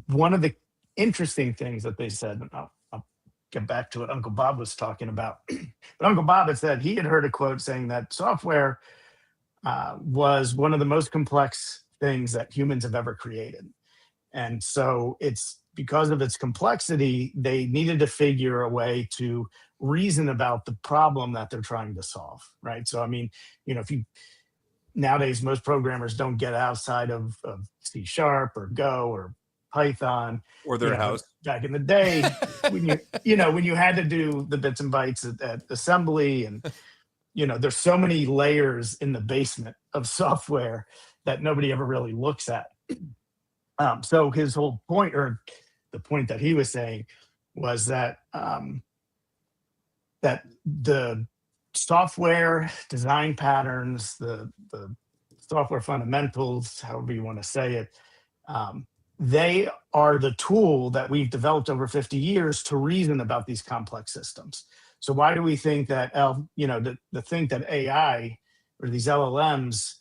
one of the interesting things that they said, and I'll get back to what Uncle Bob was talking about, but Uncle Bob had said he had heard a quote saying that software was one of the most complex things that humans have ever created. And so it's because of its complexity, they needed to figure a way to reason about the problem that they're trying to solve, right? So, I mean, nowadays, most programmers don't get outside of C# or Go or Python or their house. Back in the day, when when you had to do the bits and bytes at assembly, and there's so many layers in the basement of software that nobody ever really looks at. So his whole point, or the point that he was saying, was that that the software design patterns, the software fundamentals, however you want to say it, they are the tool that we've developed over 50 years to reason about these complex systems. So why do we think that, to think that AI or these LLMs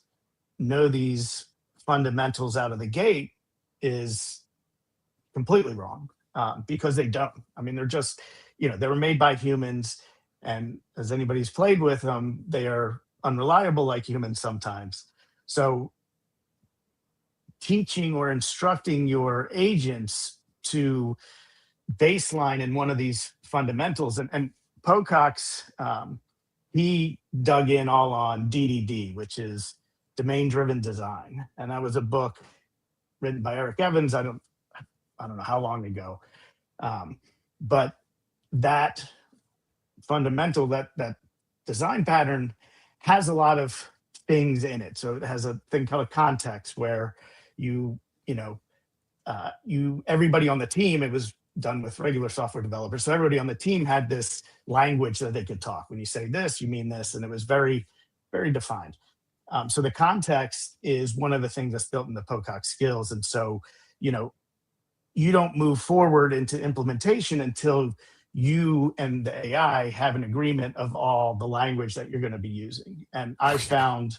know these fundamentals out of the gate is completely wrong, because they don't. I mean, they're just, they were made by humans, and as anybody's played with them, they are unreliable like humans sometimes. So teaching or instructing your agents to baseline in one of these fundamentals, and Pocock's, he dug in all on DDD, which is domain-driven design. And that was a book written by Eric Evans. I don't know how long ago. But that fundamental, that design pattern has a lot of things in it. So it has a thing called a context, where everybody on the team, it was done with regular software developers. So everybody on the team had this language that they could talk. When you say this, you mean this. And it was very, very defined. So the context is one of the things that's built in the Pocock skills. And so, you don't move forward into implementation until you and the AI have an agreement of all the language that you're going to be using. And I found,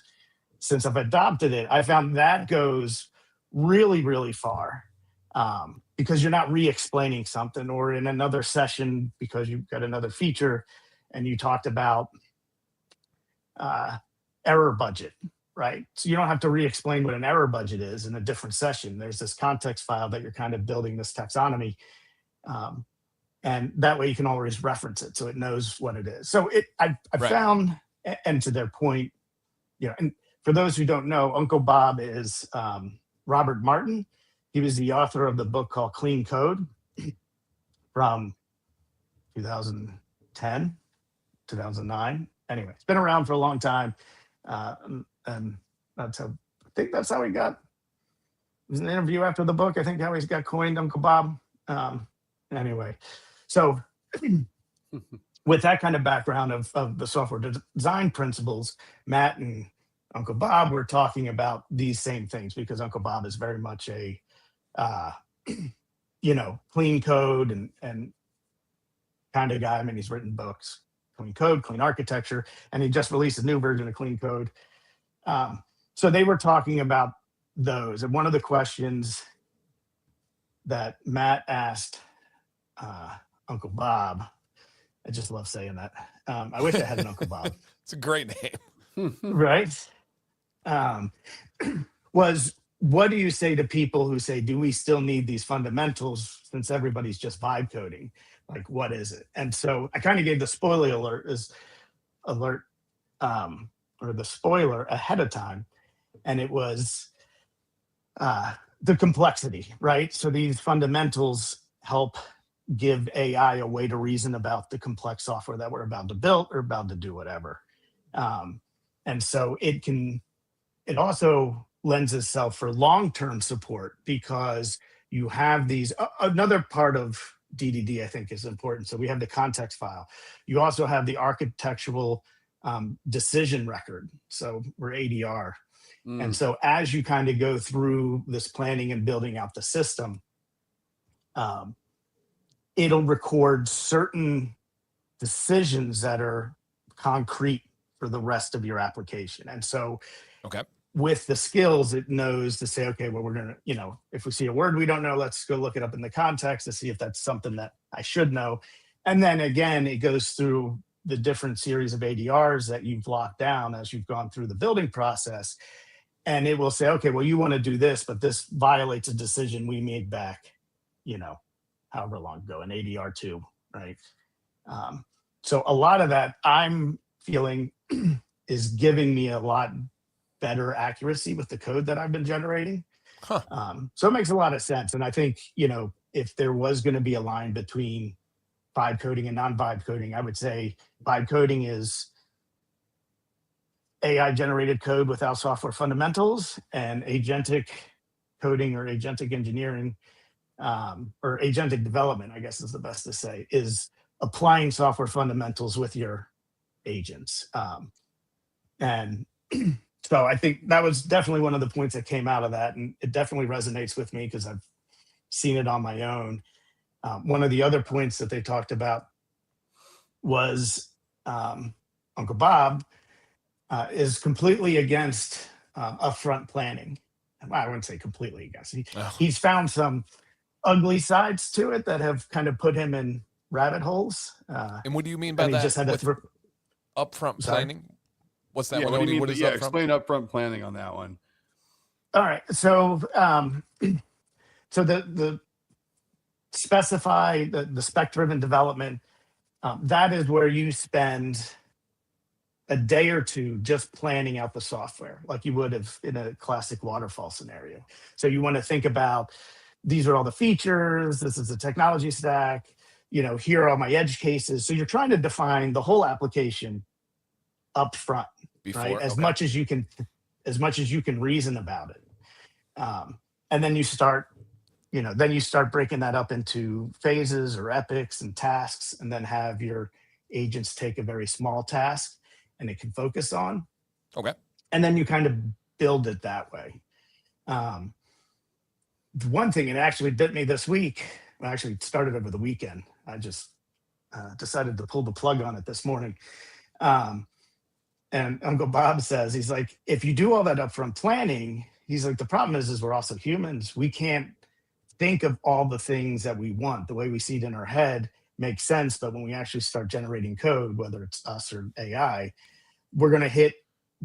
since I've adopted it, I found that goes really, really far. because you're not re-explaining something, or in another session because you've got another feature and you talked about error budget, right? So you don't have to re-explain what an error budget is in a different session. There's this context file that you're kind of building this taxonomy, and that way you can always reference it so it knows what it is. So I Right. found, and to their point, and for those who don't know, Uncle Bob is Robert Martin. He was the author of the book called Clean Code from 2010, 2009. Anyway, it's been around for a long time. And I think that's how he got, it was an interview after the book, I think, how he's got coined Uncle Bob. Anyway, so with that kind of background of the software design principles, Matt and Uncle Bob were talking about these same things, because Uncle Bob is very much a clean code and kind of guy. I mean, he's written books, Clean Code, Clean Architecture, and he just released a new version of Clean Code. So they were talking about those. And one of the questions that Matt asked Uncle Bob, I just love saying that. I wish I had an Uncle Bob. It's a great name. Right? Was, what do you say to people who say, do we still need these fundamentals since everybody's just vibe coding? Like, what is it? And so I kind of gave the spoiler alert, or the spoiler ahead of time. And it was the complexity, right? So these fundamentals help give AI a way to reason about the complex software that we're about to build or about to do whatever. And so it also lends itself for long-term support, because you have these, another part of DDD I think is important. So we have the context file. You also have the architectural decision record. So we're ADR. And so as you kind of go through this planning and building out the system, it'll record certain decisions that are concrete for the rest of your application. And so Okay. with the skills, it knows to say, okay, well, we're going to, if we see a word we don't know, let's go look it up in the context to see if that's something that I should know. And then again, it goes through the different series of ADRs that you've locked down as you've gone through the building process. And it will say, okay, well, you want to do this, but this violates a decision we made back, however long ago, in ADR 2, right? So a lot of that I'm feeling is giving me a lot better accuracy with the code that I've been generating. Huh. So it makes a lot of sense. And I think, if there was going to be a line between vibe coding and non-vibe coding, I would say vibe coding is AI generated code without software fundamentals, and agentic coding or agentic engineering, or agentic development, I guess is the best to say, is applying software fundamentals with your agents. And so I think that was definitely one of the points that came out of that. And it definitely resonates with me because I've seen it on my own. One of the other points that they talked about was Uncle Bob is completely against upfront planning. Well, I wouldn't say completely against. He's found some ugly sides to it that have kind of put him in rabbit holes. And what do you mean by that? Just had to upfront planning? What's that? Yeah, what do you mean? What is explain upfront planning on that one. All right. So so the specify the spec-driven development, that is where you spend a day or two just planning out the software like you would have in a classic waterfall scenario. So you want to think about, these are all the features, this is the technology stack, here are all my edge cases. So you're trying to define the whole application up front, right? As much as you can reason about it. And then you start breaking that up into phases or epics and tasks, and then have your agents take a very small task and it can focus on. Okay. And then you kind of build it that way. One thing, it actually bit me this week. Well, actually it started over the weekend. I just decided to pull the plug on it this morning. And Uncle Bob says, he's like, if you do all that upfront planning, he's like, the problem is we're also humans. We can't think of all the things that we want. The way we see it in our head makes sense, but when we actually start generating code, whether it's us or AI, we're going to hit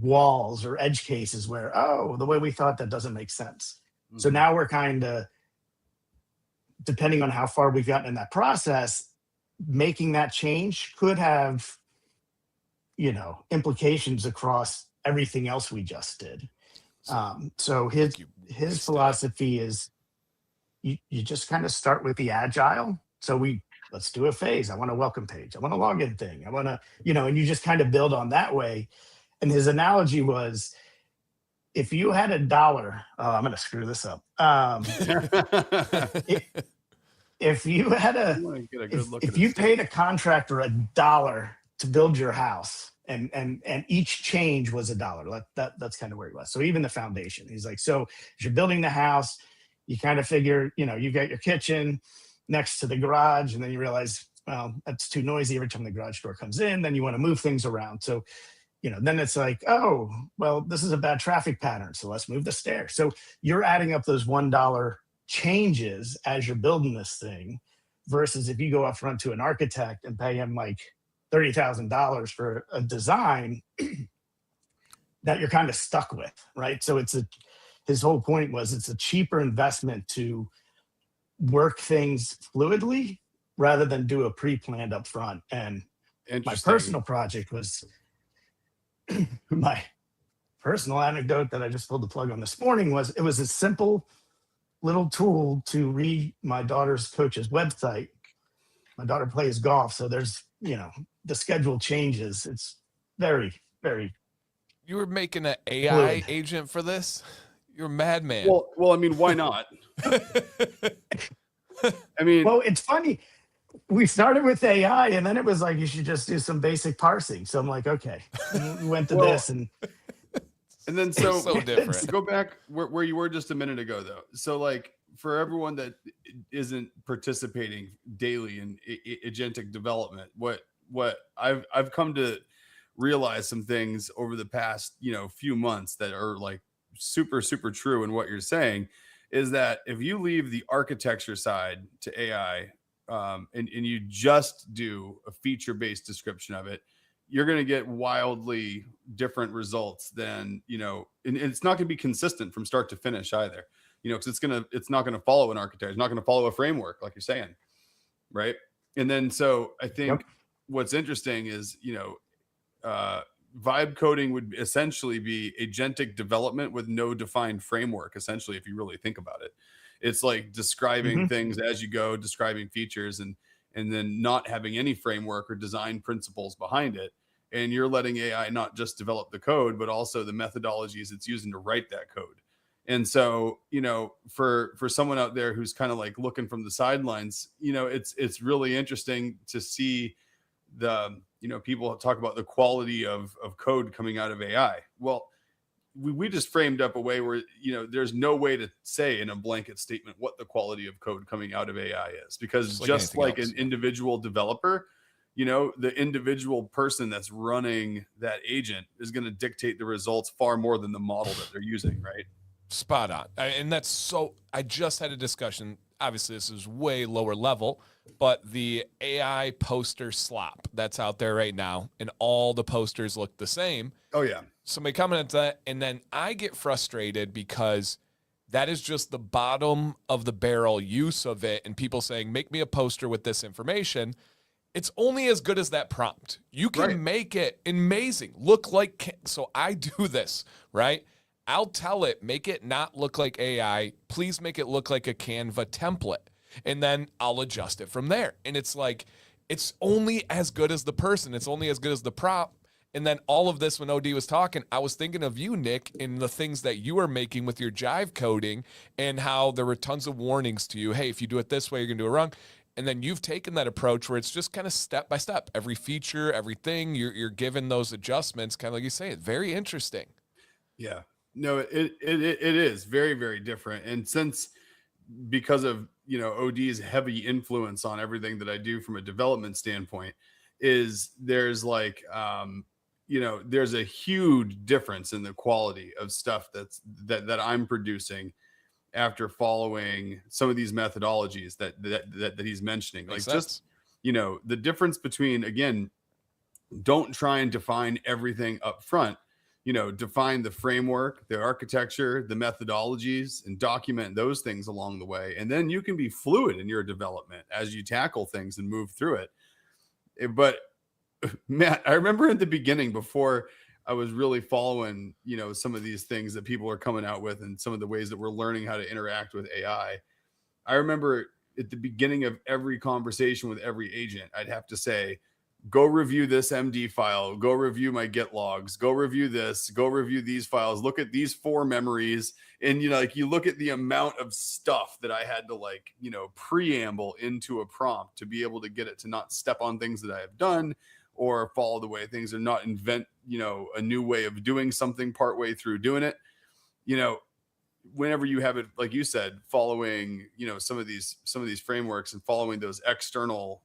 walls or edge cases where, oh, the way we thought that doesn't make sense. So now we're kind of, depending on how far we've gotten in that process, making that change could have, implications across everything else we just did. So his philosophy is you just kind of start with the agile. So let's do a phase. I want a welcome page. I want a login thing. I want to, and you just kind of build on that way. And his analogy was, if you had $1, I'm going to screw this up. If you had if you paid a contractor $1 to build your house, and each change was $1, that's kind of where he was. So even the foundation, he's like, so if you're building the house, you kind of figure, you got your kitchen next to the garage, and then you realize, well, that's too noisy every time the garage door comes in. Then you want to move things around. So, then it's like, oh, well, this is a bad traffic pattern, so let's move the stairs. So you're adding up those $1 changes as you're building this thing, versus if you go up front to an architect and pay him like $30,000 for a design that you're kind of stuck with, right? So his whole point was it's a cheaper investment to work things fluidly rather than do a pre-planned up front. And my personal project was my personal anecdote that I just pulled the plug on this morning was, it was a simple little tool to read my daughter's coach's website. My daughter plays golf, so there's, the schedule changes. It's very, very. You were making an AI agent for this? You're a madman. Well, I mean, why not? I mean, well, it's funny. We started with AI, and then it was like, you should just do some basic parsing. So I'm like, okay, we went to this, and then so different. Go back where you were just a minute ago, though. So like, for everyone that isn't participating daily in agentic development, what I've come to realize some things over the past few months that are like super true in what you're saying, is that if you leave the architecture side to AI, and you just do a feature-based description of it, you're going to get wildly different results than, and it's not going to be consistent from start to finish either, because it's not going to follow an architecture. It's not going to follow a framework, like you're saying. Right. And then, so I think what's interesting is, vibe coding would essentially be agentic development with no defined framework. Essentially, if you really think about it, it's like describing things as you go, describing features, and then not having any framework or design principles behind it. And you're letting AI not just develop the code, but also the methodologies it's using to write that code. And so, for someone out there who's kind of like looking from the sidelines, it's really interesting to see the, people talk about the quality of code coming out of AI. Well, we just framed up a way where, there's no way to say in a blanket statement what the quality of code coming out of AI is, because just like an individual developer, the individual person that's running that agent is going to dictate the results far more than the model that they're using. Right. Spot on. And that's so, I just had a discussion. Obviously, this is way lower level, but the AI poster slop that's out there right now, and all the posters look the same. Oh, yeah. Somebody commented that, and then I get frustrated because that is just the bottom of the barrel use of it, and people saying, make me a poster with this information. It's only as good as that prompt. You can make it amazing. Look like, so I do this, right? I'll tell it, make it not look like AI. Please make it look like a Canva template. And then I'll adjust it from there. And it's like, it's only as good as the person. It's only as good as the prop. And then all of this, when OD was talking, I was thinking of you, Nick, and the things that you were making with your jive coding, and how there were tons of warnings to you. Hey, if you do it this way, you're going to do it wrong. And then you've taken that approach where it's just kind of step by step. Every feature, everything, you're given those adjustments, kind of like you say. It's very interesting. Yeah. No, it is very, very different. And because of, OD's heavy influence on everything that I do from a development standpoint, is there's like, there's a huge difference in the quality of stuff that I'm producing. after following some of these methodologies that he's mentioning. Makes Like sense. just, the difference between, again, don't try and define everything up front. Define the framework, the architecture, the methodologies, and document those things along the way. And then you can be fluid in your development as you tackle things and move through it. But Matt, I remember at the beginning, before I was really following, some of these things that people are coming out with and some of the ways that we're learning how to interact with AI. I remember at the beginning of every conversation with every agent, I'd have to say, go review this MD file, go review my Git logs, go review this, go review these files, look at these 4 memories. And, you look at the amount of stuff that I had to preamble into a prompt to be able to get it to not step on things that I have done or follow the way things are, not invent, a new way of doing something partway through doing it. Whenever you have it, like you said, following, some of these frameworks and following those external,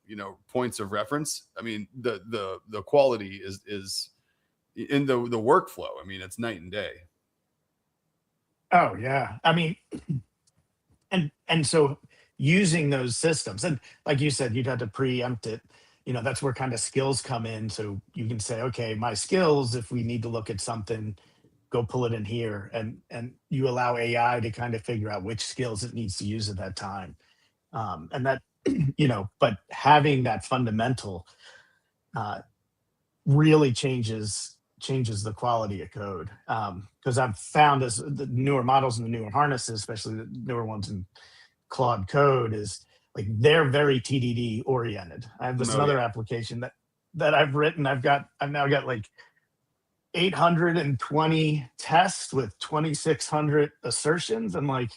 points of reference. I mean, the quality is in the workflow. I mean, it's night and day. Oh yeah. I mean, and so using those systems, and like you said, you'd have to preempt it. That's where kind of skills come in. So you can say, okay, my skills, if we need to look at something, go pull it in here, and you allow AI to kind of figure out which skills it needs to use at that time. And that, but having that fundamental really changes the quality of code. Because I've found, as the newer models and the newer harnesses, especially the newer ones in Claude Code, is like they're very TDD oriented. I have this other application that I've written. I've now got like 820 tests with 2,600 assertions. I'm like,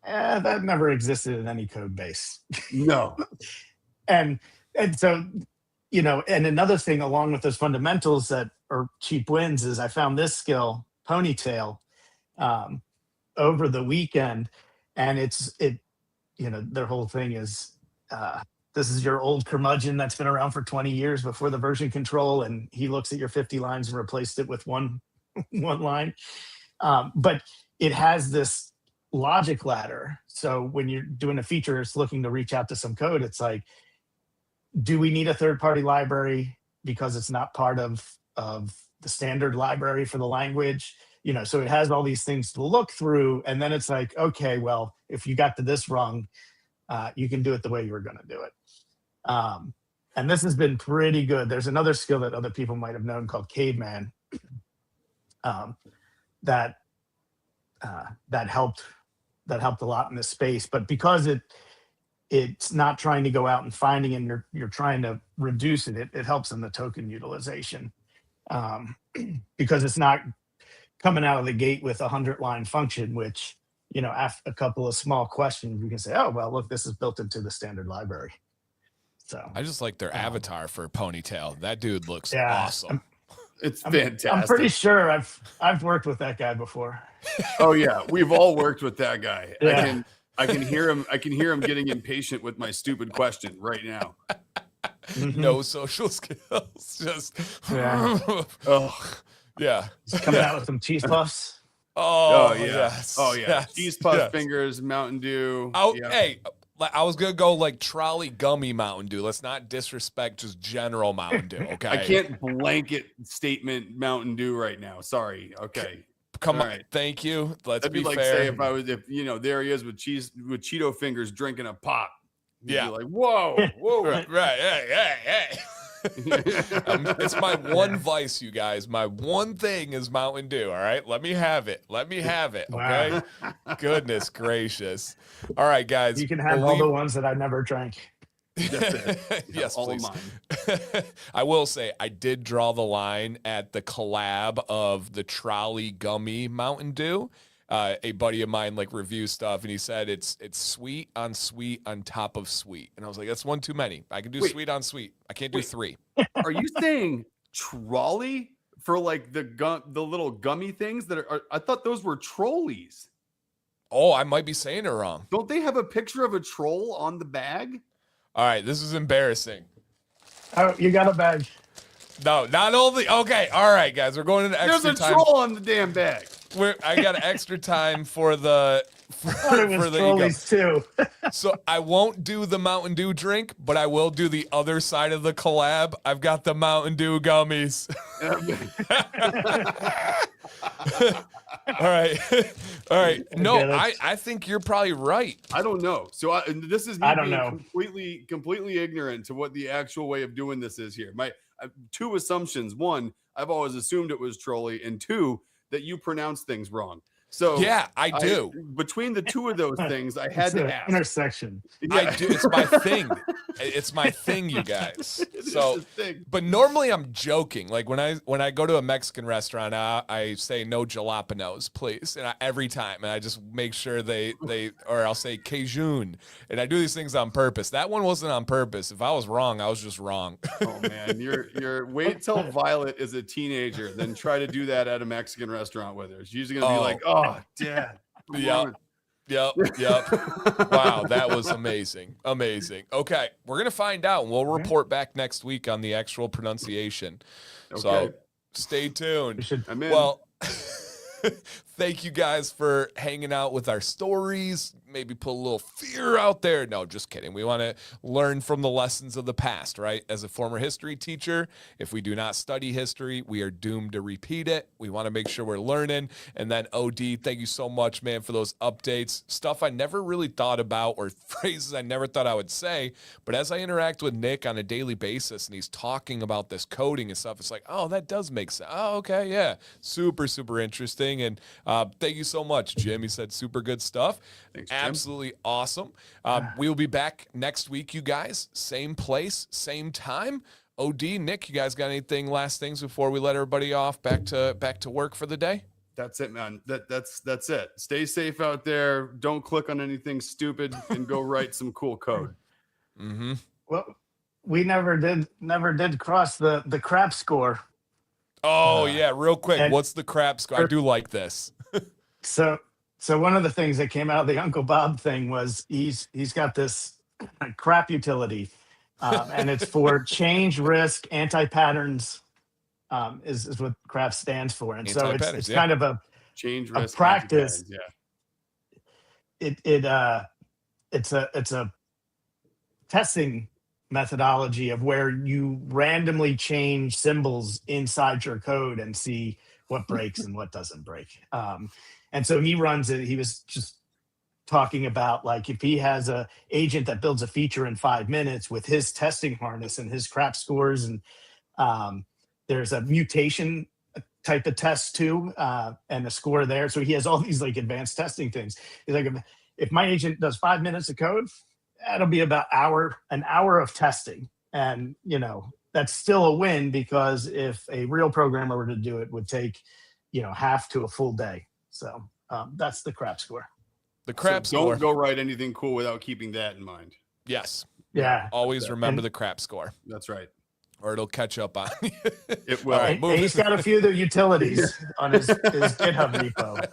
that never existed in any code base. No. and so, and another thing along with those fundamentals that are cheap wins is I found this skill, Ponytail, over the weekend, and their whole thing is, this is your old curmudgeon that's been around for 20 years before the version control, and he looks at your 50 lines and replaced it with one line. But it has this logic ladder. So when you're doing a feature, it's looking to reach out to some code. It's like, do we need a third-party library because it's not part of the standard library for the language? So it has all these things to look through, and then it's like, okay, well, if you got to this wrong, you can do it the way you were going to do it. And this has been pretty good. There's another skill that other people might have known called Caveman, that helped a lot in this space. But because it's not trying to go out and finding it, and you're trying to reduce it, it helps in the token utilization, because it's not coming out of the gate with a 100-line function, which, after a couple of small questions, you can say, oh, well, look, this is built into the standard library. So I just like their avatar for Ponytail. That dude looks Yeah. awesome. It's fantastic. I'm pretty sure I've worked with that guy before. Oh yeah, we've all worked with that guy. Yeah. I can hear him getting impatient with my stupid question right now. No social skills. Just Yeah. Oh, yeah. He's coming out with some cheese puffs. Oh, yeah. yes. Oh yeah. Yes. Cheese puff Yes. fingers, Mountain Dew. Oh, Yeah. hey, I was gonna go like trolley gummy Mountain Dew. Let's not disrespect just general Mountain Dew. Okay. I can't blanket statement Mountain Dew right now. Sorry. Okay. Come All on. right. Thank you. Let's That'd be be like fair. say if there he is with Cheeto fingers drinking a pop. You'd Yeah. be like, whoa. Right. Hey. It's my one vice, you guys. My one thing is Mountain Dew. All right. Let me have it. Okay. Wow. Goodness gracious. All right, guys. You can have all the ones that I never drank. That's it. Yes, all please. of mine. I will say I did draw the line at the collab of the trolley gummy Mountain Dew. A buddy of mine reviews stuff, and he said it's sweet on top of sweet, and I was like, that's one too many. I can do sweet on sweet. I can't do 3. Are you saying trolley for the little gummy things that are? I thought those were trolleys. Oh, I might be saying it wrong. Don't they have a picture of a troll on the bag? All right, this is embarrassing. Oh, you got a bag. No, not only. Okay, all right, guys, we're going into extra There's a time. troll on the damn bag. I got extra time for the for, I thought it was for the ego. trolleys too. So I won't do the Mountain Dew drink, but I will do the other side of the collab. I've got the Mountain Dew gummies. All right. All right. No, I think you're probably right. I don't know. So this is me I don't being know. completely ignorant to what the actual way of doing this is here. My two assumptions: one, I've always assumed it was trolley, and two, that you pronounce things wrong. So yeah, I do. Between the two of those things, I had to ask. Intersection. Yeah. I do. It's my thing. It's my thing, you guys. So, but normally I'm joking. Like when I go to a Mexican restaurant, I say no jalapenos, please, and every time, and I just make sure they or I'll say Cajun, and I do these things on purpose. That one wasn't on purpose. If I was wrong, I was just wrong. Oh man, you're wait till Violet is a teenager, then try to do that at a Mexican restaurant with her. She's gonna be like, "Oh, Dad." Yep. Wow, that was amazing. Okay, we're gonna find out, and we'll report back next week on the actual pronunciation. Okay. So stay tuned. I'm in. Well, thank you guys for hanging out with our stories. Maybe put a little fear out there. No, just kidding. We want to learn from the lessons of the past, right? As a former history teacher, if we do not study history, we are doomed to repeat it. We want to make sure we're learning. And then OD, thank you so much, man, for those updates. Stuff I never really thought about, or phrases I never thought I would say. But as I interact with Nick on a daily basis and he's talking about this coding and stuff, it's like, oh, that does make sense. Oh, okay, yeah. Super, super interesting. And thank you so much, Jim. He said super good stuff. Thanks, Jim. Absolutely awesome. We will be back next week, you guys. Same place, same time. OD, Nick, you guys got anything, last things before we let everybody off back to work for the day? That's it, man. That's it. Stay safe out there. Don't click on anything stupid and go write some cool code. Mm-hmm. Well, we never did cross the crap score. Oh yeah, real quick. and- What's the crap score? I do like this. So one of the things that came out of the Uncle Bob thing was he's got this crap utility, and it's for change risk anti-patterns, is what crap stands for. And so it's kind of a change risk practice. Yeah. It's a testing methodology of where you randomly change symbols inside your code and see what breaks and what doesn't break. And so he runs it. He was just talking about, like, if he has a agent that builds a feature in 5 minutes with his testing harness and his crap scores, and there's a mutation type of test too, and a score there. So he has all these like advanced testing things. He's like, if my agent does 5 minutes of code, that'll be about an hour of testing. And that's still a win, because if a real programmer were to do it, would take half to a full day. So that's the crap score. The crap score. Don't go write anything cool without keeping that in mind. Yes. Yeah. Always remember the crap score. That's right. Or it'll catch up on you. It will. Right, and he's got a few of the utilities on his GitHub repo.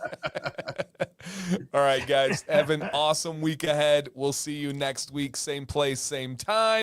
All right, guys. Have an awesome week ahead. We'll see you next week. Same place, same time.